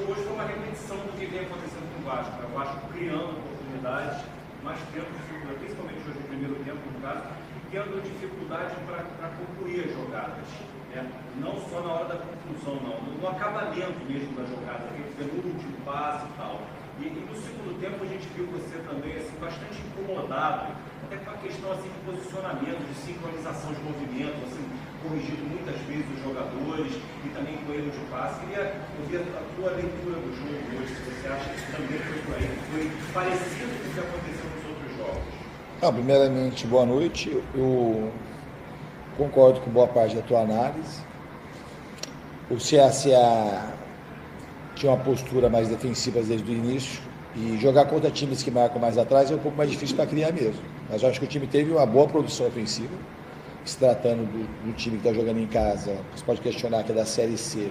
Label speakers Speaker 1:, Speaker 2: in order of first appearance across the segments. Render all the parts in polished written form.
Speaker 1: hoje foi uma repetição do que vem acontecendo com o Vasco. O Vasco criando oportunidades, mas tendo dificuldade, principalmente hoje no primeiro tempo, no caso, e tendo dificuldade para concluir as jogadas. Né? Não só na hora da conclusão, não. No acabamento mesmo da jogada, no último passe e tal. E no segundo tempo a gente viu você também assim, bastante incomodado, até com a questão assim, de posicionamento, de sincronização de movimento, assim, corrigindo muitas vezes os jogadores e também com erro de passe. Queria ouvir a tua leitura do jogo hoje, se você acha que também foi por aí, foi parecido com o que aconteceu nos outros jogos.
Speaker 2: Primeiramente, boa noite. Eu concordo com boa parte da tua análise. O CSA tinha uma postura mais defensiva desde o início e jogar contra times que marcam mais atrás é um pouco mais difícil para criar mesmo. Mas eu acho que o time teve uma boa produção ofensiva, se tratando do time que está jogando em casa. Você pode questionar que é da Série C,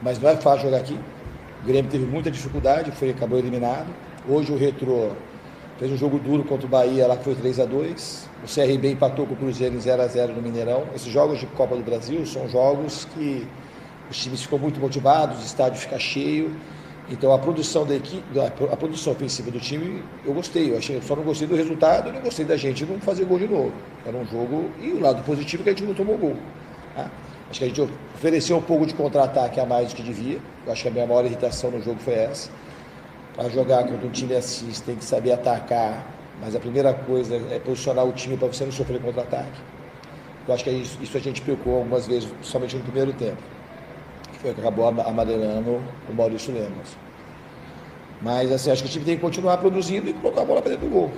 Speaker 2: mas não é fácil jogar aqui. O Grêmio teve muita dificuldade, acabou eliminado. Hoje o Retrô fez um jogo duro contra o Bahia, lá que foi 3-2. O CRB empatou com o Cruzeiro em 0-0 no Mineirão. Esses jogos de Copa do Brasil são jogos que os times ficam muito motivados, o estádio fica cheio. Então a produção da equipe, a produção ofensiva do time, eu gostei. Eu só não gostei do resultado e não gostei da gente não fazer gol de novo. Era um jogo, e o lado positivo é que a gente não tomou gol. Tá? Acho que a gente ofereceu um pouco de contra-ataque a mais do que devia. Eu acho que a minha maior irritação no jogo foi essa. Para jogar contra um time assim, você tem que saber atacar, mas a primeira coisa é posicionar o time para você não sofrer contra-ataque. Eu acho que isso a gente pecou algumas vezes, somente no primeiro tempo, que foi que acabou amarelando o Maurício Lemos. Mas assim, acho que o time tem que continuar produzindo e colocar a bola para dentro do gol.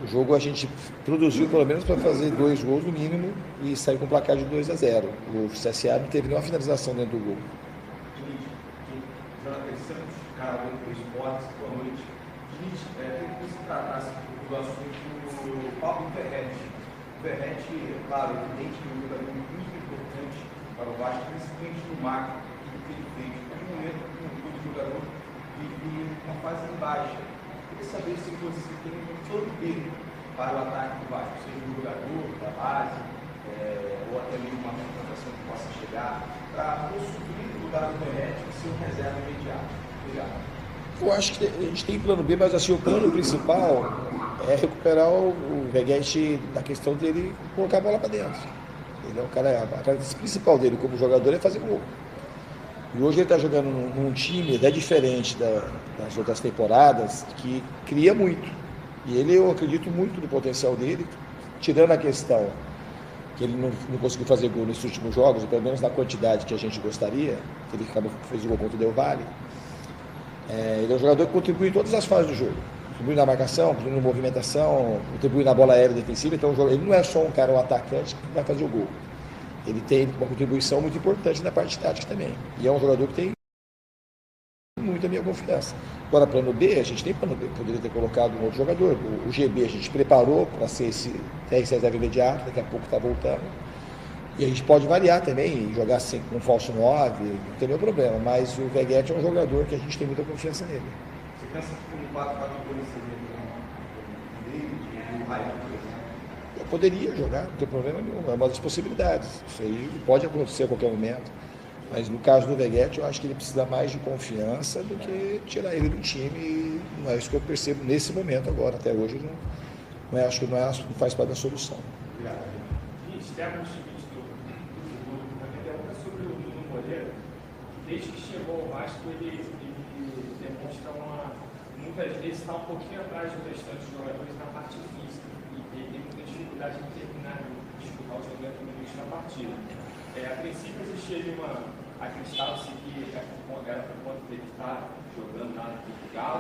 Speaker 2: O jogo a gente produziu pelo menos para fazer 2 gols no mínimo e sair com um placar de 2-0. O CSA não teve nenhuma finalização dentro do gol.
Speaker 1: Carolina do Esportes, boa noite. Gente, queria que você tratasse do assunto do Pablo Verrete. O Verrete, claro, evidente que é um jogador muito importante para o Vasco, principalmente no marco que ele fez. No momento que o jogador vive uma fase em baixa. Eu queria saber se você tem um plano B para o ataque do Vasco, seja um jogador da base, ou até mesmo uma contratação que possa chegar, para suprir o lugar do Verrete e ser um reserva imediato.
Speaker 2: Eu acho que a gente tem plano B, mas assim, o plano principal é recuperar o Veguete da questão dele colocar a bola para dentro. Ele é o cara, a característica principal dele como jogador é fazer gol. E hoje ele está jogando num time até diferente das outras temporadas, que cria muito. E eu acredito muito no potencial dele, tirando a questão que ele não conseguiu fazer gol nesses últimos jogos, pelo menos na quantidade que a gente gostaria, que ele fez o gol contra o Del Valle. Ele é um jogador que contribui em todas as fases do jogo. Contribui na marcação, contribui na movimentação, contribui na bola aérea defensiva. Então ele não é só um cara, um atacante que vai fazer o gol. Ele tem uma contribuição muito importante na parte tática também. E é um jogador que tem muito a minha confiança. Agora, plano B, a gente tem plano B. Poderia ter colocado um outro jogador. O GB a gente preparou para ser esse reserva imediato, daqui a pouco está voltando. E a gente pode variar também, jogar assim, com um falso 9, não tem nenhum problema. Mas o Veguete é um jogador que a gente tem muita confiança nele.
Speaker 1: Você pensa que um 4-4-2 seria o Raio, por exemplo?
Speaker 2: Eu poderia jogar, não tem problema nenhum. É uma das possibilidades. Isso aí pode acontecer a qualquer momento. Mas no caso do Veguete, eu acho que ele precisa mais de confiança do que tirar ele do time. Não é isso que eu percebo nesse momento agora. Até hoje, acho que não faz parte da solução.
Speaker 1: Obrigado. Externo sobre o Nuno Moreira, desde que chegou ao Vasco, ele demonstra muitas vezes está um pouquinho atrás dos restantes jogadores na parte física, e ele tem muita dificuldade em terminar, disputar o jogador no início da partida. A princípio existia acreditava-se que era por conta dele estar jogando lá no Portugal,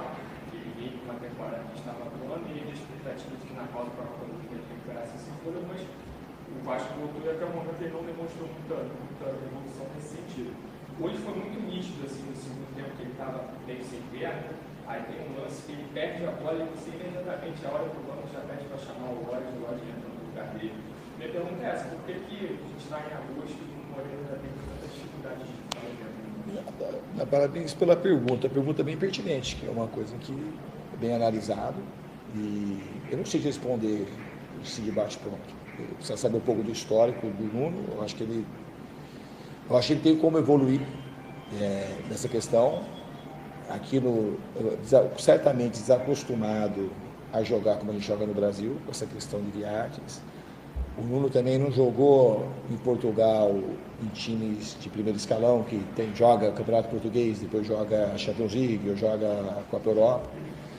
Speaker 1: ele veio com uma temporada que estava atuando, e ele expectativa de que na pausa para a Copa do Mundo ele recuperasse essa folha, mas o Vasco voltou e até o momento ele não demonstrou muita evolução nesse sentido. Hoje foi muito nítido, assim, no segundo tempo que ele estava bem sem perna, aí tem um lance que ele perde a bola e você imediatamente, a hora do banco, já pede para chamar o Lodge entrando no lugar dele. Minha pergunta é essa, por que a gente está em agosto e o Moreira ainda tem tanta dificuldade de fazer dentro?
Speaker 2: Parabéns pela pergunta. A pergunta é bem pertinente, que é uma coisa que é bem analisado. E eu não sei responder esse debate pronto. Precisa saber um pouco do histórico do Nuno. Eu acho que ele tem como evoluir nessa questão. aquilo certamente desacostumado a jogar como a gente joga no Brasil, com essa questão de viagens. O Nuno também não jogou em Portugal em times de primeiro escalão, que joga Campeonato Português, depois joga Champions League, ou joga Copa Europa.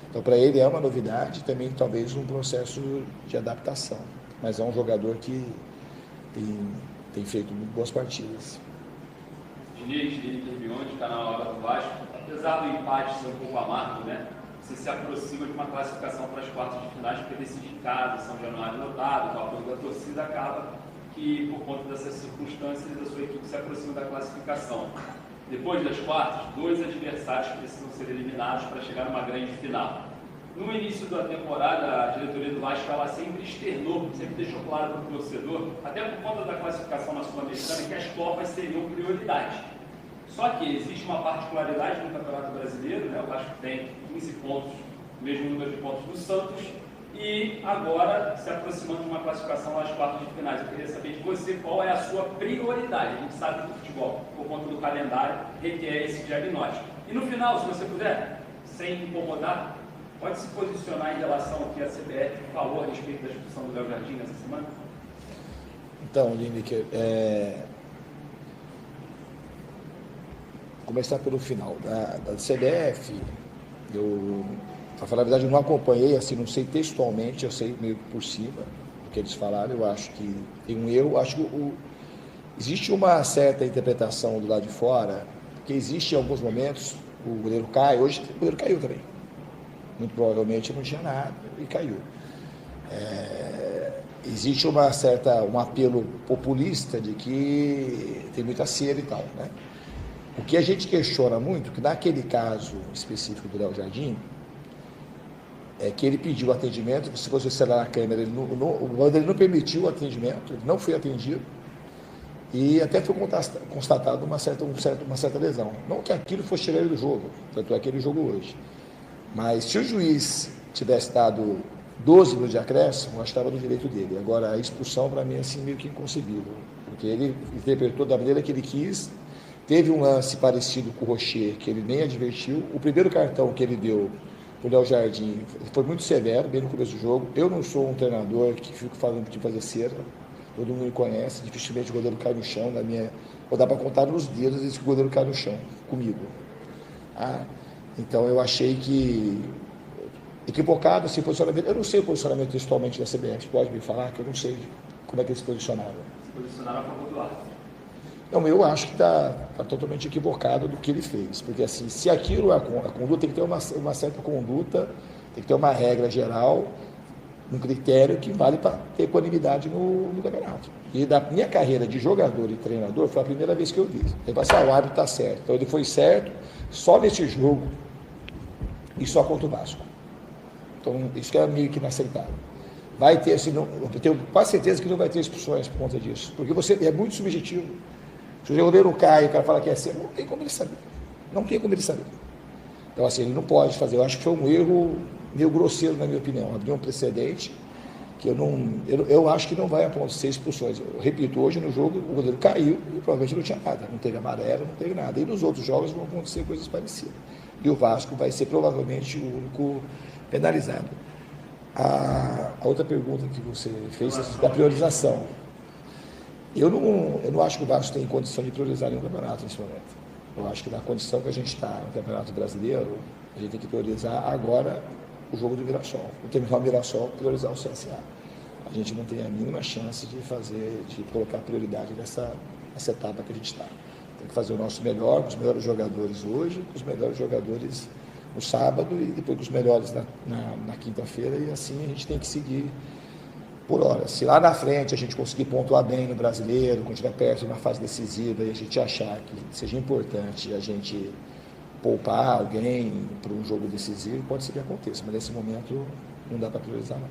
Speaker 2: Então, para ele é uma novidade, também talvez um processo de adaptação. Mas é um jogador que tem feito boas partidas.
Speaker 3: Diniz, Felipe Hermione, está na hora do Vasco. Apesar do empate ser um pouco amargo, né? Você se aproxima de uma classificação para as quartas de finais, porque decide em casa, São Januário lotado, o apoio da torcida acaba que, por conta dessas circunstâncias, a sua equipe se aproxima da classificação. Depois das quartas, 2 adversários precisam ser eliminados para chegar numa grande final. No início da temporada, a diretoria do Vasco ela sempre externou, sempre deixou claro para o torcedor, até por conta da classificação na Sul-Americana, que as Copas seriam prioridade. Só que existe uma particularidade no Campeonato Brasileiro, né? O Vasco tem 15 pontos, o mesmo número de pontos do Santos, e agora se aproximando de uma classificação às quartas de finais. Eu queria saber de você qual é a sua prioridade. A gente sabe que o futebol, por conta do calendário, requer esse diagnóstico. E no final, se você puder, sem incomodar, pode se posicionar em relação ao que a CBF falou a respeito da expulsão do Léo Jardim nessa semana?
Speaker 2: Então, Lineker, começar pelo final. Da CBF, para falar a verdade, eu não acompanhei, assim, não sei textualmente, eu sei meio por cima do que eles falaram. Eu acho que tem um erro, acho que existe uma certa interpretação do lado de fora, porque existe em alguns momentos, o goleiro cai, hoje o goleiro caiu também. Muito provavelmente não tinha nada e caiu. Existe um apelo populista de que tem muita cera e tal, né? O que a gente questiona muito, que naquele caso específico do Léo Jardim, é que ele pediu atendimento, se você acelerar a câmera, ele não permitiu o atendimento, ele não foi atendido, e até foi constatado uma certa lesão. Não que aquilo fosse tirar ele do jogo, tanto é que ele jogou hoje. Mas se o juiz tivesse dado 12 minutos de acréscimo, eu acho que estava no direito dele. Agora, a expulsão, para mim, é assim, meio que inconcebível, porque ele interpretou da maneira que ele quis. Teve um lance parecido com o Rocher, que ele nem advertiu. O primeiro cartão que ele deu para o Léo Jardim foi muito severo, bem no começo do jogo. Eu não sou um treinador que fico falando de fazer cera, todo mundo me conhece, dificilmente o goleiro cai no chão. Vou dar para contar nos dedos esse que o goleiro cai no chão, comigo. Então eu achei que equivocado esse posicionamento. Eu não sei o posicionamento textualmente da CBF, pode me falar, que eu não sei como é que eles se posicionaram.
Speaker 3: Se posicionaram a favor do árbitro.
Speaker 2: Não, eu acho que está totalmente equivocado do que ele fez, porque assim, se aquilo é a conduta, tem que ter uma certa conduta, tem que ter uma regra geral, um critério que vale para ter equanimidade no campeonato. E da minha carreira de jogador e treinador, foi a primeira vez que eu vi. Ele vai o árbitro está certo. Então ele foi certo só nesse jogo e só contra o Vasco. Então isso que é meio que inaceitável. Vai ter, assim, eu tenho quase certeza que não vai ter expulsões por conta disso, porque é muito subjetivo. Se o goleiro cai, o cara fala que é assim, não tem como ele saber. Não tem como ele saber. Então, assim, ele não pode fazer. Eu acho que foi um erro meio grosseiro, na minha opinião. Abriu um precedente que eu acho que não vai acontecer expulsões. Eu repito, hoje no jogo o goleiro caiu e provavelmente não tinha nada. Não teve amarelo, não teve nada. E nos outros jogos vão acontecer coisas parecidas. E o Vasco vai ser provavelmente o único penalizado. A outra pergunta que você fez é da priorização. Eu não acho que o Vasco tem condição de priorizar nenhum campeonato nesse momento. Eu acho que na condição que a gente está no Campeonato Brasileiro, a gente tem que priorizar agora o jogo do Mirassol. O terminar o Mirassol, priorizar o CSA. A gente não tem a mínima chance de colocar prioridade nessa etapa que a gente está. Tem que fazer o nosso melhor, com os melhores jogadores hoje, com os melhores jogadores no sábado e depois com os melhores na quinta-feira, e assim a gente tem que seguir por hora. Se lá na frente a gente conseguir pontuar bem no Brasileiro, quando estiver perto de uma fase decisiva e a gente achar que seja importante a gente poupar alguém para um jogo decisivo, pode ser que aconteça, mas nesse momento não dá para priorizar não.